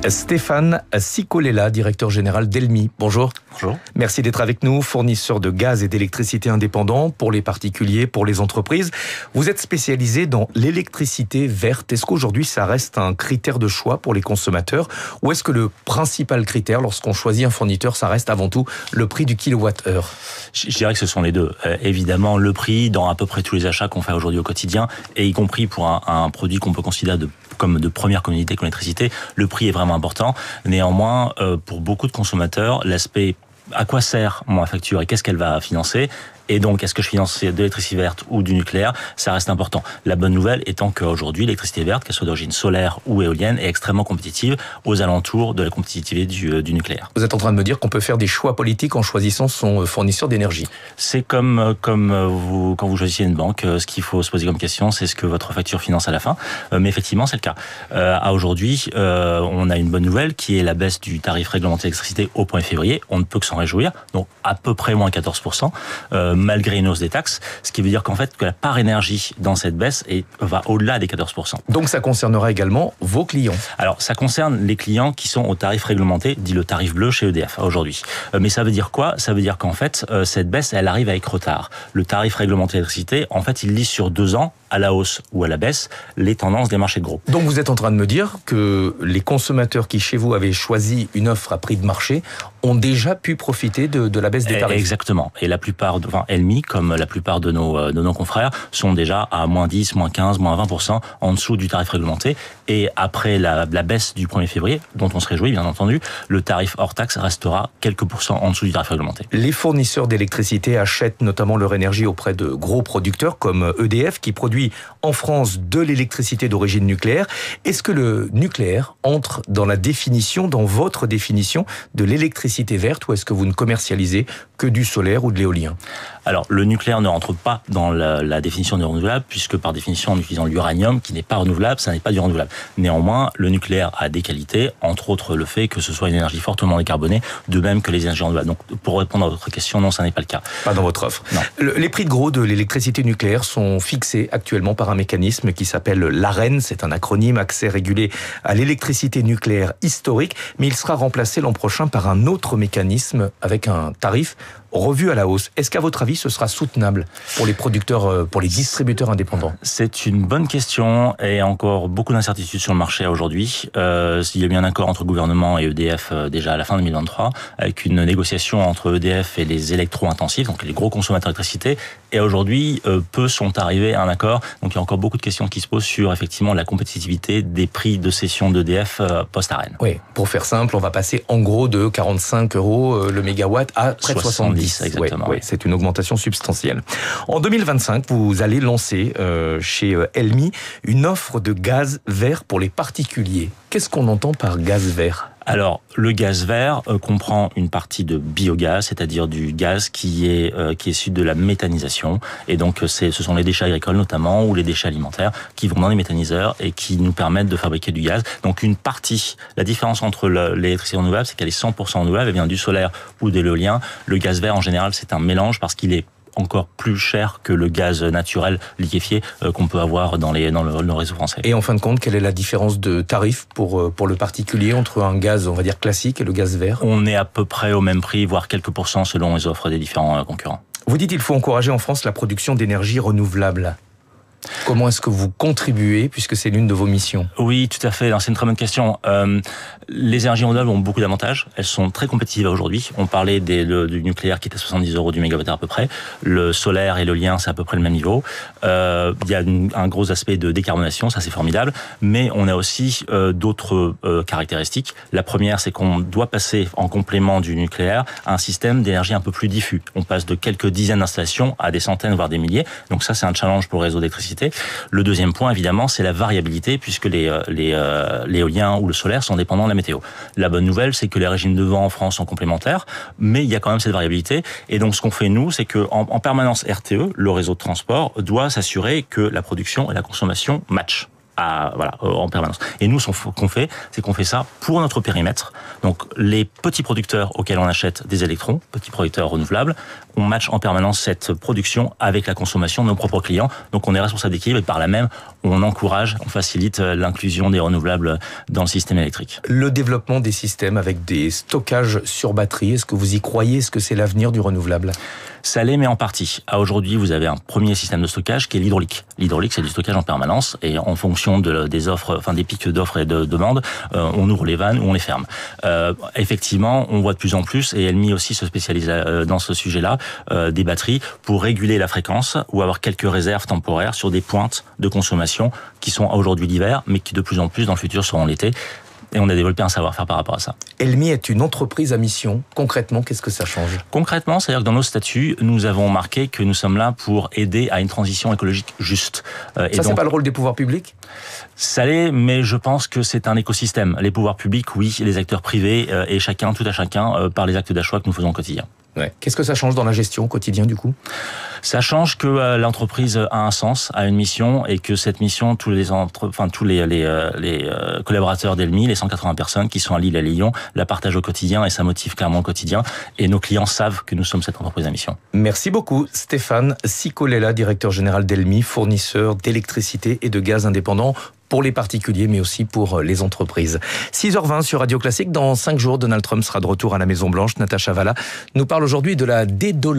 Stéphane Sicolella, directeur général d'Elmi. Bonjour. Bonjour. Merci d'être avec nous, fournisseur de gaz et d'électricité indépendant pour les particuliers, pour les entreprises. Vous êtes spécialisé dans l'électricité verte. Est-ce qu'aujourd'hui ça reste un critère de choix pour les consommateurs ou est-ce que le principal critère lorsqu'on choisit un fournisseur, ça reste avant tout le prix du kilowattheure? Je dirais que ce sont les deux. Évidemment, le prix dans à peu près tous les achats qu'on fait aujourd'hui au quotidien, et y compris pour un produit qu'on peut considérer comme de première communauté comme l'électricité, le prix est vraiment important. Néanmoins, pour beaucoup de consommateurs, l'aspect à quoi sert ma facture et qu'est-ce qu'elle va financer, et donc est-ce que je finance de l'électricité verte ou du nucléaire, ça reste important. La bonne nouvelle étant qu'aujourd'hui, l'électricité verte, qu'elle soit d'origine solaire ou éolienne, est extrêmement compétitive aux alentours de la compétitivité du nucléaire. Vous êtes en train de me dire qu'on peut faire des choix politiques en choisissant son fournisseur d'énergie. C'est comme vous, quand vous choisissez une banque, ce qu'il faut se poser comme question, c'est ce que votre facture finance à la fin. Mais effectivement, c'est le cas. À aujourd'hui, on a une bonne nouvelle qui est la baisse du tarif réglementé d'électricité au 1er février. On ne peut que s'en réjouir. Donc à peu près moins 14%. Malgré une hausse des taxes, ce qui veut dire qu'en fait que la part énergie dans cette baisse va au-delà des 14%. Donc ça concernera également vos clients. Alors ça concerne les clients qui sont au tarif réglementé, dit le tarif bleu chez EDF aujourd'hui. Mais ça veut dire quoi? Ça veut dire qu'en fait cette baisse elle arrive avec retard. Le tarif réglementé d'électricité, en fait il lit sur 2 ans à la hausse ou à la baisse les tendances des marchés de gros. Donc vous êtes en train de me dire que les consommateurs qui chez vous avaient choisi une offre à prix de marché ont déjà pu profiter de la baisse des tarifs. Exactement. Et la plupart, Elmi, comme la plupart de nos confrères, sont déjà à moins 10, moins 15, moins 20% en dessous du tarif réglementé. Et après la baisse du 1er février, dont on se réjouit bien entendu, le tarif hors taxe restera quelques pourcents en dessous du tarif réglementé. Les fournisseurs d'électricité achètent notamment leur énergie auprès de gros producteurs comme EDF qui produit en France de l'électricité d'origine nucléaire. Est-ce que le nucléaire entre dans la définition, dans votre définition de l'électricité verte, ou est-ce que vous ne commercialisez que du solaire ou de l'éolien? Alors, le nucléaire ne rentre pas dans la définition de renouvelable, puisque par définition, en utilisant l'uranium, qui n'est pas renouvelable, ça n'est pas du renouvelable. Néanmoins, le nucléaire a des qualités, entre autres le fait que ce soit une énergie fortement décarbonée, de même que les énergies renouvelables. Donc, pour répondre à votre question, non, ça n'est pas le cas. Pas dans votre offre. Non. Les prix de gros de l'électricité nucléaire sont fixés actuellement par un mécanisme qui s'appelle l'AREN. C'est un acronyme, accès régulé à l'électricité nucléaire historique, mais il sera remplacé l'an prochain par un autre mécanisme avec un tarif revu à la hausse. Est-ce qu'à votre avis, ce sera soutenable pour les producteurs, pour les distributeurs indépendants? C'est une bonne question et encore beaucoup d'incertitudes sur le marché aujourd'hui. Il y a eu un accord entre le gouvernement et EDF déjà à la fin 2023, avec une négociation entre EDF et les électro-intensifs, donc les gros consommateurs d'électricité. Et aujourd'hui, peu sont arrivés à un accord. Donc il y a encore beaucoup de questions qui se posent sur effectivement la compétitivité des prix de cession d'EDF post-AREN. Oui, pour faire simple, on va passer en gros de 45 € le mégawatt à près de 70. Exactement. Oui, c'est une augmentation substantielle. En 2025, vous allez lancer chez Elmi une offre de gaz vert pour les particuliers. Qu'est-ce qu'on entend par gaz vert ? Alors, le gaz vert comprend une partie de biogaz, c'est-à-dire du gaz qui est issu de la méthanisation. Et donc, ce sont les déchets agricoles notamment, ou les déchets alimentaires, qui vont dans les méthaniseurs et qui nous permettent de fabriquer du gaz. Donc, une partie, la différence entre l'électricité renouvelable, c'est qu'elle est 100% renouvelable, elle vient du solaire ou de l'éolien. Le gaz vert, en général, c'est un mélange parce qu'il est encore plus cher que le gaz naturel liquéfié qu'on peut avoir dans le réseau français. Et en fin de compte, quelle est la différence de tarif pour le particulier entre un gaz, on va dire, classique et le gaz vert? On est à peu près au même prix, voire quelques pourcents selon les offres des différents concurrents. Vous dites qu'il faut encourager en France la production d'énergie renouvelable. Comment est-ce que vous contribuez, puisque c'est l'une de vos missions? Oui, tout à fait. C'est une très bonne question. Les énergies renouvelables ont beaucoup d'avantages. Elles sont très compétitives aujourd'hui. On parlait du nucléaire qui est à 70 € du mégawattheure à peu près. Le solaire et l'éolien, c'est à peu près le même niveau. Il y a un gros aspect de décarbonation, ça c'est formidable. Mais on a aussi d'autres caractéristiques. La première, c'est qu'on doit passer en complément du nucléaire à un système d'énergie un peu plus diffus. On passe de quelques dizaines d'installations à des centaines, voire des milliers. Donc ça, c'est un challenge pour le réseau d'électricité. Le deuxième point, évidemment, c'est la variabilité, puisque l'éolien ou le solaire sont dépendants de la météo. La bonne nouvelle, c'est que les régimes de vent en France sont complémentaires, mais il y a quand même cette variabilité. Et donc, ce qu'on fait, nous, c'est qu'en permanence, RTE, le réseau de transport, doit s'assurer que la production et la consommation matchent. en permanence. Et nous, ce qu'on fait, c'est qu'on fait ça pour notre périmètre. Donc, les petits producteurs auxquels on achète des électrons, petits producteurs renouvelables, on match en permanence cette production avec la consommation de nos propres clients. Donc, on est responsable d'équilibre et par là même, on encourage, on facilite l'inclusion des renouvelables dans le système électrique. Le développement des systèmes avec des stockages sur batterie, est-ce que vous y croyez? Est-ce que c'est l'avenir du renouvelable? Ça l'est, mais en partie. Aujourd'hui, vous avez un premier système de stockage qui est l'hydraulique. L'hydraulique, c'est du stockage en permanence et en fonction des offres, enfin des pics d'offres et de demandes, on ouvre les vannes ou on les ferme. Effectivement, on voit de plus en plus, et Elmi aussi se spécialise dans ce sujet-là, des batteries pour réguler la fréquence ou avoir quelques réserves temporaires sur des pointes de consommation qui sont aujourd'hui l'hiver, mais qui de plus en plus dans le futur seront l'été. Et on a développé un savoir-faire par rapport à ça. Elmi est une entreprise à mission. Concrètement, qu'est-ce que ça change? Concrètement, c'est-à-dire que dans nos statuts, nous avons marqué que nous sommes là pour aider à une transition écologique juste. Ça, c'est pas le rôle des pouvoirs publics? Ça l'est, mais je pense que c'est un écosystème. Les pouvoirs publics, oui, les acteurs privés, et chacun, tout à chacun, par les actes d'achat que nous faisons au quotidien. Ouais. Qu'est-ce que ça change dans la gestion au quotidien du coup? Ça change que l'entreprise a un sens, a une mission, et que cette mission, tous les collaborateurs d'Elmi, les 180 personnes qui sont à Lille et à Lyon, la partagent au quotidien et ça motive clairement au quotidien. Et nos clients savent que nous sommes cette entreprise à mission. Merci beaucoup Stéphane Sicolella, directeur général d'Elmi, fournisseur d'électricité et de gaz indépendant pour les particuliers, mais aussi pour les entreprises. 6h20 sur Radio Classique. Dans 5 jours, Donald Trump sera de retour à la Maison-Blanche. Natacha Valla nous parle aujourd'hui de la dédollarisation